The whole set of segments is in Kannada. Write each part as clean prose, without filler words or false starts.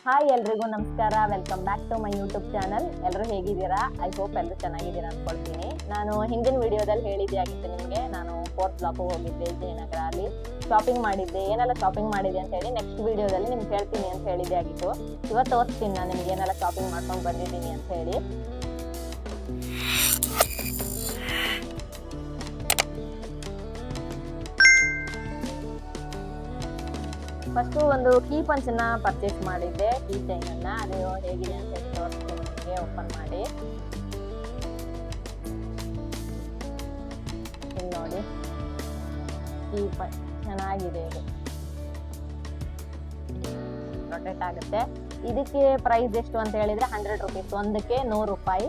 ಹಾಯ್ ಎಲ್ರಿಗೂ ನಮಸ್ಕಾರ. Welcome back to my YouTube channel. ಎಲ್ಲರೂ ಹೇಗಿದ್ದೀರಾ? ಐ ಹೋಪ್ ಎಲ್ಲರೂ ಚೆನ್ನಾಗಿದ್ದೀರಾ ಅಂದ್ಕೊಳ್ತೀನಿ. ನಾನು ಹಿಂದಿನ ವಿಡಿಯೋದಲ್ಲಿ ಹೇಳಿದ್ದೆ ಆಗಿತ್ತು ನಿಮಗೆ. ನಾನು 4th ಬ್ಲಾಕ್ ಹೋಗಿದ್ದೆ, ಜಯನಗರ. ಅಲ್ಲಿ ಶಾಪಿಂಗ್ ಮಾಡಿದ್ದೆ. ಏನೆಲ್ಲ ಶಾಪಿಂಗ್ ಮಾಡಿದೆ ಅಂತ ಹೇಳಿ ನೆಕ್ಸ್ಟ್ ವಿಡಿಯೋದಲ್ಲಿ ನಿಮ್ಗೆ ಹೇಳ್ತೀನಿ ಅಂತ ಹೇಳಿದ್ದೆ ಆಗಿತ್ತು. ಇವತ್ತು ತೋರಿಸ್ತೀನಿ ನಾನು ನಿಮ್ಗೆ ಏನೆಲ್ಲ ಶಾಪಿಂಗ್ ಮಾಡ್ಕೊಂಡು ಬಂದಿದ್ದೀನಿ ಅಂತ ಹೇಳಿ. ಫಸ್ಟು ಒಂದು ಕೀ ಪಂಚನ್ನ ಪರ್ಚೇಸ್ ಮಾಡಿದ್ದೆ, ಕೀ ಚೈನನ್ನ. ಅದು ಹೇಗಿದೆ ಅಂತ ಹೇಳಿ ತೋರಿಸ್ತೀನಿ ನಿಮಗೆ. ಓಪನ್ ಮಾಡಿ ಇಲ್ಲಿ ನೋಡಿ, ಕೀ ಚೆನ್ನಾಗಿದೆ. ಇದು ರೊಟೇಟ್ ಆಗುತ್ತೆ. ಇದಕ್ಕೆ ಪ್ರೈಸ್ ಎಷ್ಟು ಅಂತ ಹೇಳಿದ್ರೆ 100 ರೂಪೀಸ್, ಒಂದಕ್ಕೆ 100 ರೂಪಾಯಿ.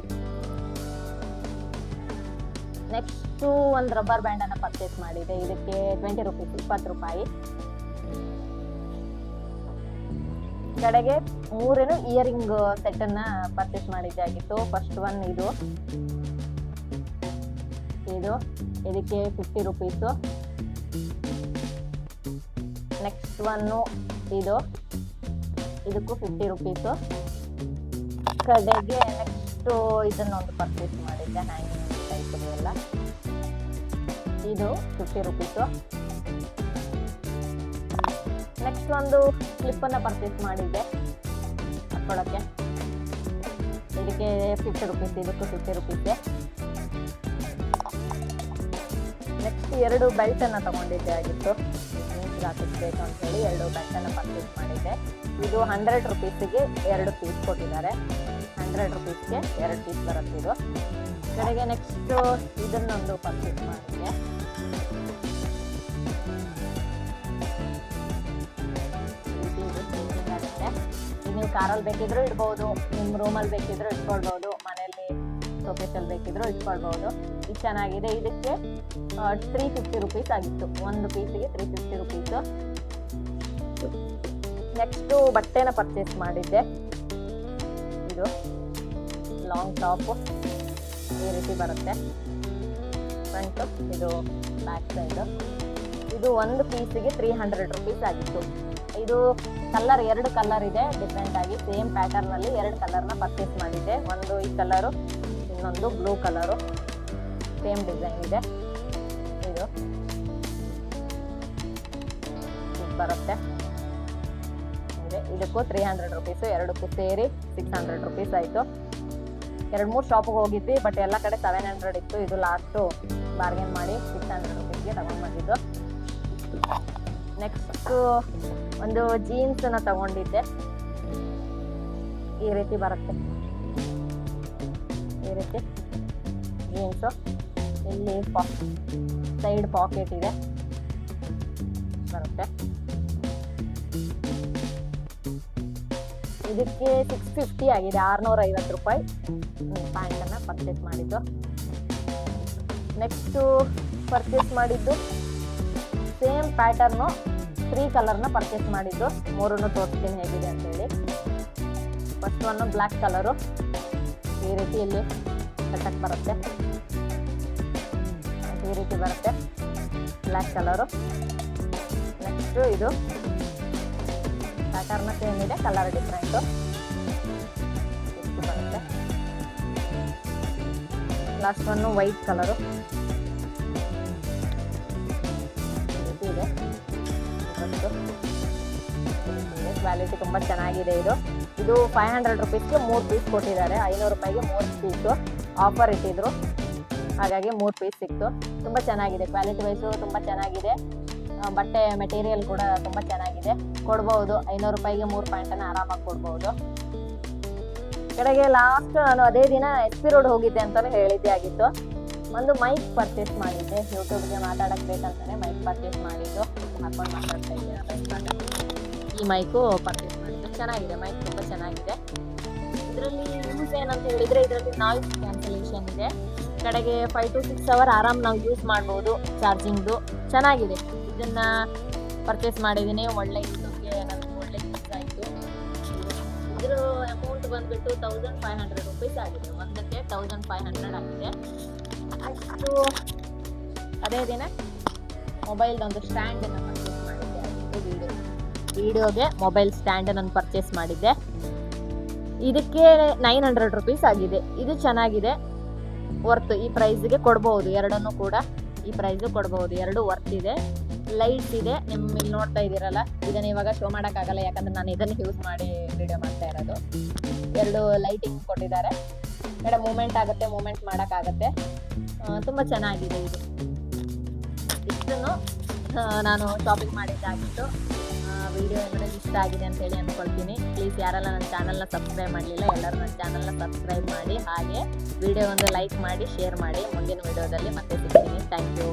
ನೆಕ್ಸ್ಟು ಒಂದು ರಬ್ಬರ್ ಬ್ಯಾಂಡ್ ಅನ್ನ ಪರ್ಚೇಸ್ ಮಾಡಿದೆ. ಇದಕ್ಕೆ 20 ರೂಪೀಸ್, 20 ರೂಪಾಯಿ. ಕಡೆಗೆ 3 ಇಯರಿಂಗ್ ಸೆಟ್ ಅನ್ನ ಪರ್ಚೇಸ್ ಮಾಡಿದ್ದೆ ಆಗಿತ್ತು. ಫಸ್ಟ್ ಒನ್ ಇದು ಇದಕ್ಕೆ 50 ರೂಪೀಸು. ನೆಕ್ಸ್ಟ್ ಒನ್ನು ಇದಕ್ಕೂ 50 ರೂಪೀಸು. ಕಡೆಗೆ ನೆಕ್ಸ್ಟು ಇದನ್ನೊಂದು ಪರ್ಚೇಸ್ ಮಾಡಿದ್ದೆ, ಹ್ಯಾಂಗಿಂಗ್ ಟೈಪ್ ಎಲ್ಲ. ಇದು 50 ರೂಪೀಸು. ನೆಕ್ಸ್ಟ್ ಒಂದು ಕ್ಲಿಪ್ ಅನ್ನ ಪರ್ಚೇಸ್ ಮಾಡಿದ್ದೆ ಹಾಕೊಳ್ಳೋಕ್ಕೆ. ಇದಕ್ಕೆ 50 ರೂಪೀಸ್, ಇದಕ್ಕೂ 50 ರೂಪೀಸೆ. ನೆಕ್ಸ್ಟ್ 2 ಬೆಲ್ಟ್ ಅನ್ನ ತಗೊಂಡಿದ್ದೆ ಆಗಿತ್ತು, ಜೀನ್ಸ್ಗೆ ಹಾಕಿಸ್ಬೇಕು ಅಂತ ಹೇಳಿ 2 ಬೆಲ್ಟ್ ಅನ್ನ ಪರ್ಚೇಸ್ ಮಾಡಿದ್ದೆ. ಇದು 100 ರೂಪೀಸಿಗೆ 2 ಪೀಸ್ ಕೊಟ್ಟಿದ್ದಾರೆ. 100 ರೂಪೀಸ್ಗೆ 2 ಪೀಸ್ ಬರುತ್ತೆ ಇದು. ಕಡೆಗೆ ನೆಕ್ಸ್ಟ್ ಇದನ್ನೊಂದು ಪರ್ಚೇಸ್ ಮಾಡಿದ್ದೆ. ನೀವು ಕಾರಲ್ಲಿ ಬೇಕಿದ್ರು ಇಡ್ಬೋದು, ನಿಮ್ಮ ರೂಮಲ್ಲಿ ಬೇಕಿದ್ರು ಇಟ್ಕೊಳ್ಬೋದು, ಮನೆಯಲ್ಲಿ ಸೋಕೇಶಲ್ಲಿ ಬೇಕಿದ್ರು ಇಟ್ಕೊಳ್ಬೋದು. ಇದು ಚೆನ್ನಾಗಿದೆ. ಇದಕ್ಕೆ 350 ರೂಪೀಸ್ ಆಗಿತ್ತು, ಒಂದು ಪೀಸಿಗೆ 350 ರೂಪೀಸು. ನೆಕ್ಸ್ಟು ಬಟ್ಟೆನ ಪರ್ಚೇಸ್ ಮಾಡಿದ್ದೆ. ಇದು ಲಾಂಗ್ ಟಾಪು ಈ ರೀತಿ ಬರುತ್ತೆ. ಫ್ರಂಟು, ಇದು ಬ್ಯಾಕ್ ಸೈಡು. ಇದು ಒಂದು ಪೀಸಿಗೆ 300 ರೂಪೀಸ್ ಆಗಿತ್ತು. ಇದು ಕಲರ್ 2 ಕಲರ್ ಇದೆ ಡಿಫ್ರೆಂಟ್ ಆಗಿ, ಸೇಮ್ ಪ್ಯಾಟರ್ನ್ ಅಲ್ಲಿ 2 ಕಲರ್ನ ಪರ್ಚೇಸ್ ಮಾಡಿದ್ದೆ. ಒಂದು ಈ ಕಲರು, ಇನ್ನೊಂದು ಬ್ಲೂ ಕಲರು. ಸೇಮ್ ಡಿಸೈನ್ ಇದೆ. ಇದು ಬರುತ್ತೆ. ಇದಕ್ಕೂ 300 ರೂಪೀಸು. 2ಕ್ಕೂ ಸೇರಿ 600 ರೂಪೀಸ್ ಆಯಿತು. 2-3 ಶಾಪಿಗೆ ಹೋಗಿದ್ವಿ, ಬಟ್ ಎಲ್ಲ ಕಡೆ 700 ಇತ್ತು. ಇದು ಲಾಸ್ಟು ಬಾರ್ಗೇನ್ ಮಾಡಿ 600 ರೂಪೀಸ್ಗೆ ತಗೊಂಡು ಬಂದಿದ್ದು. ನೆಕ್ಸ್ಟು ಒಂದು ಜೀನ್ಸ್ ಅನ್ನ ತಗೊಂಡಿದ್ದೆ. ಈ ರೀತಿ ಬರುತ್ತೆ, ಈ ರೀತಿ ಜೀನ್ಸು. ಇಲ್ಲಿ ಸೈಡ್ ಪಾಕೆಟ್ ಇದೆ ಬರುತ್ತೆ. ಇದಕ್ಕೆ 650 ಆಗಿದೆ, 650 ರೂಪಾಯಿ ಪ್ಯಾಂಟನ್ನು ಪರ್ಚೇಸ್ ಮಾಡಿದ್ದು. ನೆಕ್ಸ್ಟು ಪರ್ಚೇಸ್ ಮಾಡಿದ್ದು ಸೇಮ್ ಪ್ಯಾಟರ್ನು 3 ಕಲರ್ನ ಪರ್ಚೇಸ್ ಮಾಡಿದ್ದು. 3 ತೋರಿಸ್ತೀನಿ ಹೇಗಿದೆ ಅಂತೇಳಿ. ಫಸ್ಟ್ ಒನ್ನು ಬ್ಲ್ಯಾಕ್ ಕಲರು, ಈ ರೀತಿ ಇಲ್ಲಿ ಕಟ್ಟಕ್ಕೆ ಬರುತ್ತೆ, ಈ ರೀತಿ ಬರುತ್ತೆ ಬ್ಲ್ಯಾಕ್ ಕಲರು. ನೆಕ್ಸ್ಟು ಇದು ಪ್ಯಾಟರ್ನ ಸೇಮ್ ಇದೆ, ಕಲರ್ ಡಿಫ್ರೆಂಟು ಬರುತ್ತೆ. ಲಾಸ್ಟ್ ಒನ್ನು ವೈಟ್ ಕಲರು ಇದೆ. ಕ್ವಾಲಿಟಿ ತುಂಬ ಚೆನ್ನಾಗಿದೆ. ಇದು 500 ರೂಪೀಸ್ಗೆ 3 ಪೀಸ್ ಕೊಟ್ಟಿದ್ದಾರೆ. 500 ರೂಪಾಯಿಗೆ 3 ಪೀಸು ಆಫರ್ ಇಟ್ಟಿದ್ರು, ಹಾಗಾಗಿ 3 ಪೀಸ್ ಸಿಕ್ತು. ತುಂಬ ಚೆನ್ನಾಗಿದೆ, ಕ್ವಾಲಿಟಿ ವೈಸು ತುಂಬ ಚೆನ್ನಾಗಿದೆ. ಬಟ್ಟೆ ಮೆಟೀರಿಯಲ್ ಕೂಡ ತುಂಬ ಚೆನ್ನಾಗಿದೆ. ಕೊಡ್ಬೋದು, 500 ರೂಪಾಯಿಗೆ 3 ಪ್ಯಾಂಟನ್ನು ಆರಾಮಾಗಿ ಕೊಡ್ಬೋದು. ಕಡೆಗೆ ಲಾಸ್ಟ್ ನಾನು ಅದೇ ದಿನ SP ರೋಡ್ ಹೋಗಿದ್ದೆ ಅಂತಲೇ ಹೇಳಿದ್ದೆ ಆಗಿತ್ತು. ಒಂದು ಮೈಕ್ ಪರ್ಚೇಸ್ ಮಾಡಿದ್ದೆ, ಯೂಟ್ಯೂಬ್ಗೆ ಮಾತಾಡಕ್ಕೆ ಬೇಕಂತಾನೆ ಮೈಕ್ ಪರ್ಚೇಸ್ ಮಾಡಿದ್ದು. ಹಾಕೊಂಡು ಮಾತಾಡ್ತಾ ಇದ್ದೆ. ಈ ಮೈಕು ಪರ್ಚೇಸ್ ಮಾಡಿದ್ದು. ಚೆನ್ನಾಗಿದೆ, ಮೈಕ್ ತುಂಬ ಚೆನ್ನಾಗಿದೆ. ಇದರಲ್ಲಿ ಯೂಸ್ ಏನಂತ ಹೇಳಿದರೆ, ಇದರಲ್ಲಿ ನಾಯ್ಸ್ ಕ್ಯಾನ್ಸಲೇಷನ್ ಇದೆ. ಕಡೆಗೆ 5 to 6 ಅವರ್ ಆರಾಮ್ ನಾವು ಯೂಸ್ ಮಾಡ್ಬೋದು. ಚಾರ್ಜಿಂಗ್ದು ಚೆನ್ನಾಗಿದೆ. ಇದನ್ನು ಪರ್ಚೇಸ್ ಮಾಡಿದ್ದೀನಿ. ಒಳ್ಳೆ ಯೂಟ್ಯೂಬ್ಗೆ ನನಗೆ ಒಳ್ಳೆ ಯೂಸ್ ಆಯಿತು. ಇದರ ಅಮೌಂಟ್ ಬಂದುಬಿಟ್ಟು 1500 ರೂಪೀಸ್ ಆಗಿದೆ. ಒಂದಕ್ಕೆ 1500 ಆಗಿದೆ. ಅಷ್ಟು ಅದೇ ದಿನ ಮೊಬೈಲ್ದೊಂದು ಸ್ಟ್ಯಾಂಡನ್ನು ಪರ್ಚೇಸ್ ಮಾಡಿದ್ದೆ. ವಿಡಿಯೋ ವಿಡಿಯೋಗೆ ಮೊಬೈಲ್ ಸ್ಟ್ಯಾಂಡ್ ನಾನು ಪರ್ಚೇಸ್ ಮಾಡಿದ್ದೆ. ಇದಕ್ಕೆ 900 ರುಪೀಸ್ ಆಗಿದೆ. ಇದು ಚೆನ್ನಾಗಿದೆ, ವರ್ತ್. ಈ ಪ್ರೈಸ್ಗೆ ಕೊಡ್ಬೋದು, ಎರಡನ್ನೂ ಕೂಡ ಈ ಪ್ರೈಸ್ ಕೊಡ್ಬೋದು. ಎರಡು ವರ್ತ್ ಇದೆ. ಲೈಟ್ಸ್ ಇದೆ, ನಿಮ್ಮ ಇಲ್ಲಿ ನೋಡ್ತಾ ಇದ್ದೀರಲ್ಲ, ಇದನ್ನ ಇವಾಗ ಶೋ ಮಾಡೋಕ್ಕಾಗಲ್ಲ ಯಾಕಂದ್ರೆ ನಾನು ಇದನ್ನು ಯೂಸ್ ಮಾಡಿ ವಿಡಿಯೋ ಮಾಡ್ತಾ ಇರೋದು. ಎರಡು ಲೈಟಿಂಗ್ ಕೊಟ್ಟಿದ್ದಾರೆ, ಮೂಮೆಂಟ್ ಆಗುತ್ತೆ, ಮೂಮೆಂಟ್ ಮಾಡೋಕ್ಕಾಗತ್ತೆ. ತುಂಬ ಚೆನ್ನಾಗಿದೆ ಇದು. ಇಷ್ಟನ್ನು ನಾನು ಶಾಪಿಂಗ್ ಮಾಡಿದ್ದಾಗಿತ್ತು. ವಿಡಿಯೋ ಏನಾದರೂ ಇಷ್ಟ ಆಗಿದೆ ಅಂತೇಳಿ ಅಂದ್ಕೊಳ್ತೀನಿ. ಪ್ಲೀಸ್ ಯಾರೆಲ್ಲ ನನ್ನ ಚಾನಲ್ನ ಸಬ್ಸ್ಕ್ರೈಬ್ ಮಾಡಲಿಲ್ಲ ಎಲ್ಲರೂ ನನ್ನ ಚಾನಲ್ನ ಸಬ್ಸ್ಕ್ರೈಬ್ ಮಾಡಿ, ಹಾಗೆ ವಿಡಿಯೋ ಒಂದು ಲೈಕ್ ಮಾಡಿ, ಶೇರ್ ಮಾಡಿ. ಮುಂದಿನ ವಿಡಿಯೋದಲ್ಲಿ ಮತ್ತೆ ಸಿಗ್ತೀನಿ. Thank you.